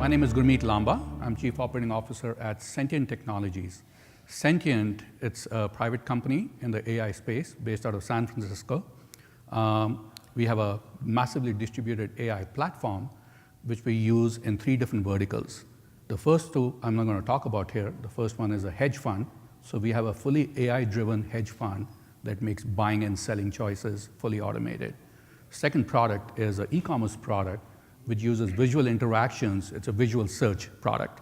My name is Gurmeet Lamba. I'm Chief Operating Officer at Sentient Technologies. Sentient, it's a private company in the AI space based out of San Francisco. We have a massively distributed AI platform which we use in 3 different verticals. The first 2 I'm not going to talk about here. The first one is a hedge fund. So we have a fully AI-driven hedge fund that makes buying and selling choices fully automated. Second product is an e-commerce product which uses visual interactions. It's a visual search product.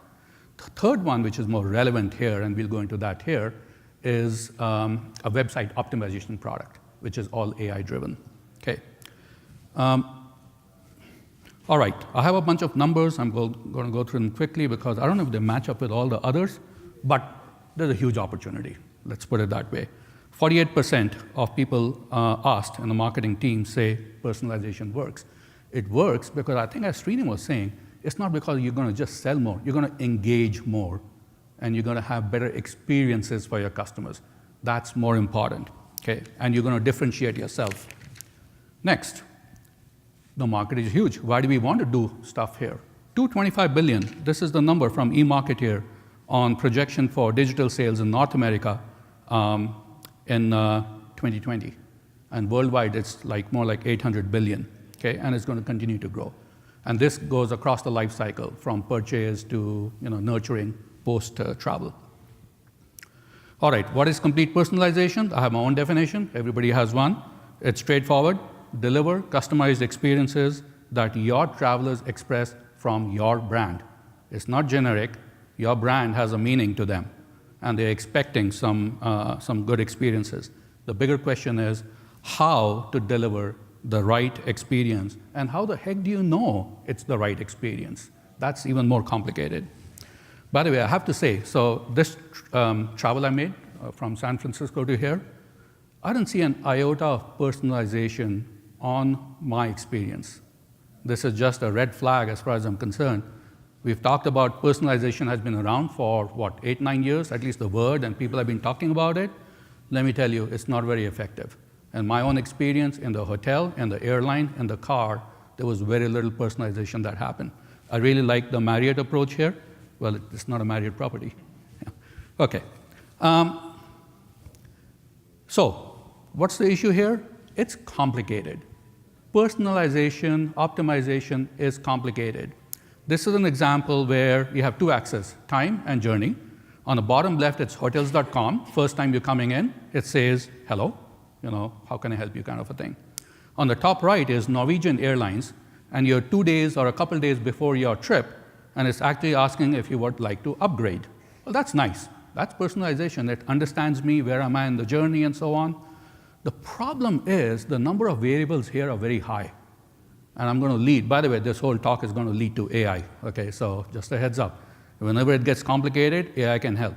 The third one, which is more relevant here, and we'll go into that here, is a website optimization product, which is all AI-driven. Okay. All right, I have a bunch of numbers. I'm going to go through them quickly because I don't know if they match up with all the others, but there's a huge opportunity. Let's put it that way. 48% of people asked in the marketing team say personalization works. It works because I think, as Srini was saying, it's not because you're going to just sell more. You're going to engage more, and you're going to have better experiences for your customers. That's more important, okay? And you're going to differentiate yourself. Next, the market is huge. Why do we want to do stuff here? $225 billion. This is the number from eMarketer on projection for digital sales in North America in 2020. And worldwide, it's more like 800 billion. Okay, and it's going to continue to grow. And this goes across the life cycle from purchase to nurturing post-travel. All right, what is complete personalization? I have my own definition. Everybody has one. It's straightforward. Deliver customized experiences that your travelers express from your brand. It's not generic. Your brand has a meaning to them, and they're expecting some good experiences. The bigger question is how to deliver the right experience, and how the heck do you know it's the right experience? That's even more complicated. By the way, I have to say, so this travel I made from San Francisco to here, I didn't see an iota of personalization on my experience. This is just a red flag as far as I'm concerned. We've talked about personalization has been around for, what, 8, 9 years, at least the word, and people have been talking about it. Let me tell you, it's not very effective. In my own experience in the hotel, in the airline, in the car, there was very little personalization that happened. I really like the Marriott approach here. Well, it's not a Marriott property. Yeah. Okay. So what's the issue here? It's complicated. Personalization, optimization is complicated. This is an example where you have 2 axes, time and journey. On the bottom left, it's hotels.com. First time you're coming in, it says, hello. How can I help you, kind of a thing. On the top right is Norwegian Airlines, and you're 2 days or a couple days before your trip, and it's actually asking if you would like to upgrade. Well, that's nice. That's personalization. It understands me, where am I in the journey, and so on. The problem is the number of variables here are very high. And I'm going to lead. By the way, this whole talk is going to lead to AI. Okay, so just a heads up. Whenever it gets complicated, AI can help.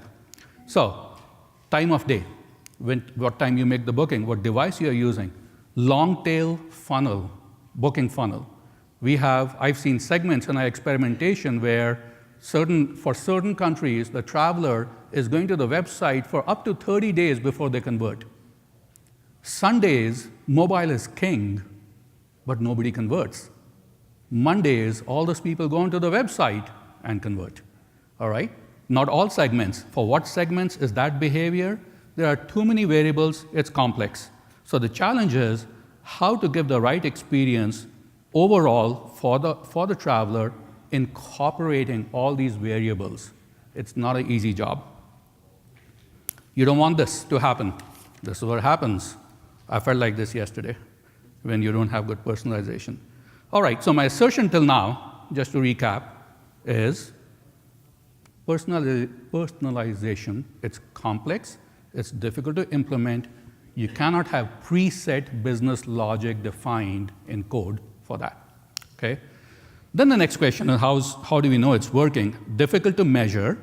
So, time of day. What time you make the booking, what device you're using, long tail funnel, booking funnel. I've seen segments in our experimentation where for certain countries, the traveler is going to the website for up to 30 days before they convert. Sundays, mobile is king, but nobody converts. Mondays, all those people go onto the website and convert. All right? Not all segments. For what segments is that behavior? There are too many variables, it's complex. So the challenge is how to give the right experience overall for the traveler, incorporating all these variables. It's not an easy job. You don't want this to happen. This is what happens. I felt like this yesterday when you don't have good personalization. All right, so my assertion till now, just to recap, is personalization, it's complex. It's difficult to implement. You cannot have preset business logic defined in code for that, okay? Then the next question is how do we know it's working? Difficult to measure,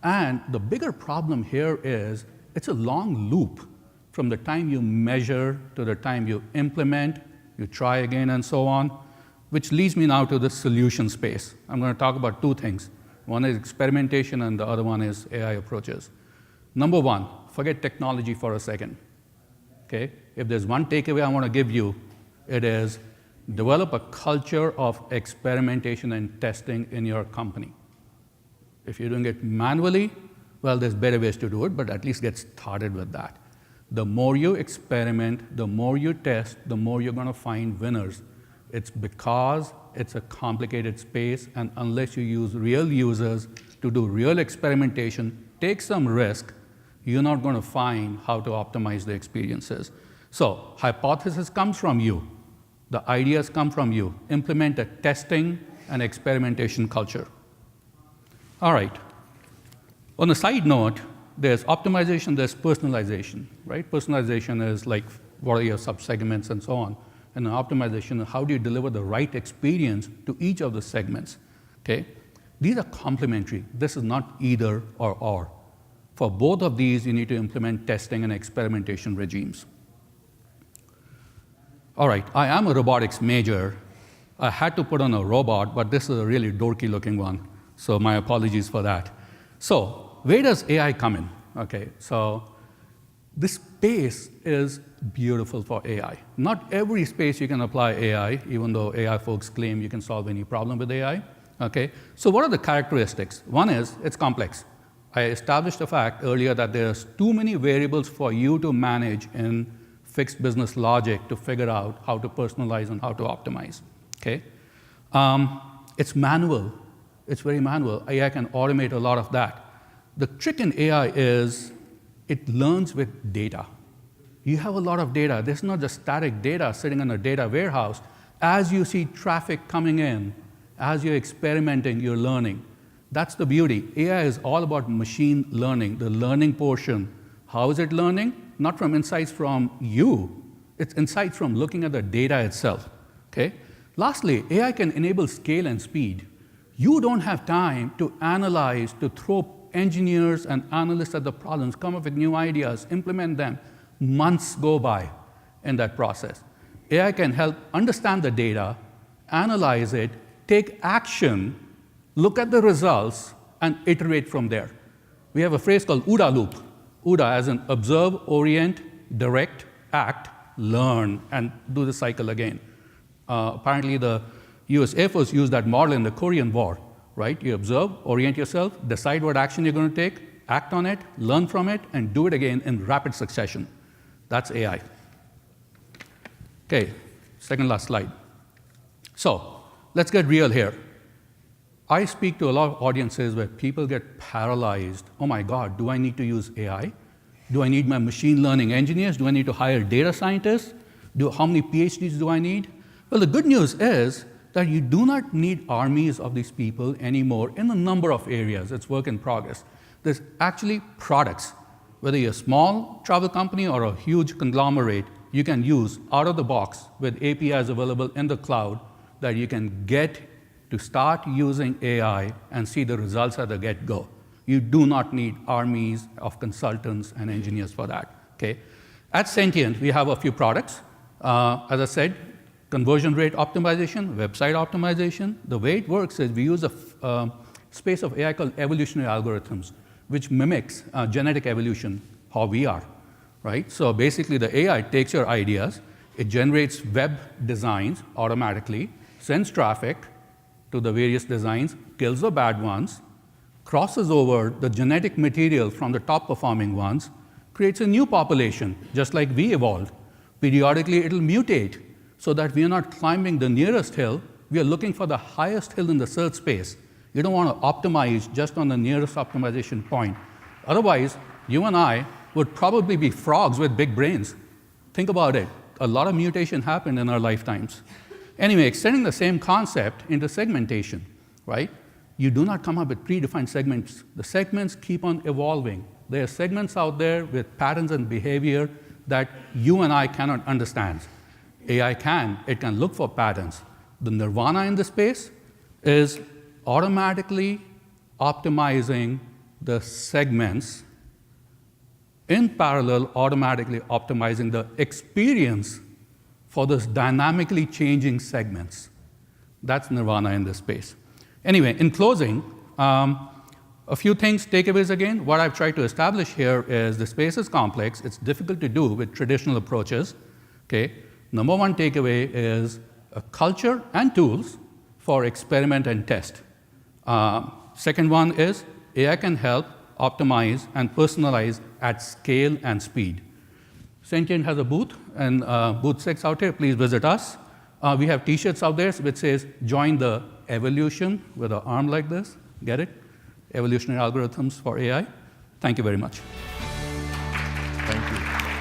and the bigger problem here is it's a long loop from the time you measure to the time you implement, you try again, and so on, which leads me now to the solution space. I'm going to talk about 2 things. One is experimentation, and the other one is AI approaches. Number 1, forget technology for a second, okay? If there's one takeaway I want to give you, it is develop a culture of experimentation and testing in your company. If you're doing it manually, well, there's better ways to do it, but at least get started with that. The more you experiment, the more you test, the more you're going to find winners. It's because it's a complicated space, and unless you use real users to do real experimentation, take some risk, you're not going to find how to optimize the experiences. So hypothesis comes from you. The ideas come from you. Implement a testing and experimentation culture. All right. On a side note, there's optimization, there's personalization, right? Personalization is like, what are your subsegments and so on. And optimization, how do you deliver the right experience to each of the segments, okay? These are complementary. This is not either or. For both of these, you need to implement testing and experimentation regimes. All right, I am a robotics major. I had to put on a robot, but this is a really dorky looking one. So my apologies for that. So where does AI come in? Okay, so this space is beautiful for AI. Not every space you can apply AI, even though AI folks claim you can solve any problem with AI. Okay, so what are the characteristics? One is it's complex. I established the fact earlier that there's too many variables for you to manage in fixed business logic to figure out how to personalize and how to optimize. Okay, it's manual. It's very manual. AI can automate a lot of that. The trick in AI is it learns with data. You have a lot of data. This is not just static data sitting in a data warehouse. As you see traffic coming in, as you're experimenting, you're learning. That's the beauty. AI is all about machine learning, the learning portion. How is it learning? Not from insights from you. It's insights from looking at the data itself. Okay? Lastly, AI can enable scale and speed. You don't have time to analyze, to throw engineers and analysts at the problems, come up with new ideas, implement them. Months go by in that process. AI can help understand the data, analyze it, take action, look at the results, and iterate from there. We have a phrase called OODA loop. OODA as in observe, orient, direct, act, learn, and do the cycle again. Apparently the US Air Force used that model in the Korean War, right? You observe, orient yourself, decide what action you're going to take, act on it, learn from it, and do it again in rapid succession. That's AI. Okay, second last slide. So let's get real here. I speak to a lot of audiences where people get paralyzed. Oh my God, do I need to use AI? Do I need my machine learning engineers? Do I need to hire data scientists? How many PhDs do I need? Well, the good news is that you do not need armies of these people anymore in a number of areas. It's work in progress. There's actually products. Whether you're a small travel company or a huge conglomerate, you can use out of the box with APIs available in the cloud that you can get to start using AI and see the results at the get-go. You do not need armies of consultants and engineers for that. Okay? At Sentient, we have a few products. As I said, conversion rate optimization, website optimization. The way it works is we use a space of AI called evolutionary algorithms, which mimics genetic evolution, how we are, right? So basically, the AI takes your ideas, it generates web designs automatically, sends traffic to the various designs, kills the bad ones, crosses over the genetic material from the top-performing ones, creates a new population, just like we evolved. Periodically, it'll mutate so that we are not climbing the nearest hill, we are looking for the highest hill in the search space. You don't want to optimize just on the nearest optimization point. Otherwise, you and I would probably be frogs with big brains. Think about it. A lot of mutation happened in our lifetimes. Anyway, extending the same concept into segmentation, right? You do not come up with predefined segments. The segments keep on evolving. There are segments out there with patterns and behavior that you and I cannot understand. AI can. It can look for patterns. The nirvana in this space is automatically optimizing the segments, in parallel, automatically optimizing the experience for those dynamically changing segments. That's nirvana in this space. Anyway, in closing, a few things, takeaways again. What I've tried to establish here is the space is complex. It's difficult to do with traditional approaches. Okay? Number one takeaway is a culture and tools for experiment and test. Second one is AI can help optimize and personalize at scale and speed. Sentient has a booth, and booth 6 out here, please visit us. We have T-shirts out there which says, join the evolution with an arm like this. Get it? Evolutionary algorithms for AI. Thank you very much. Thank you.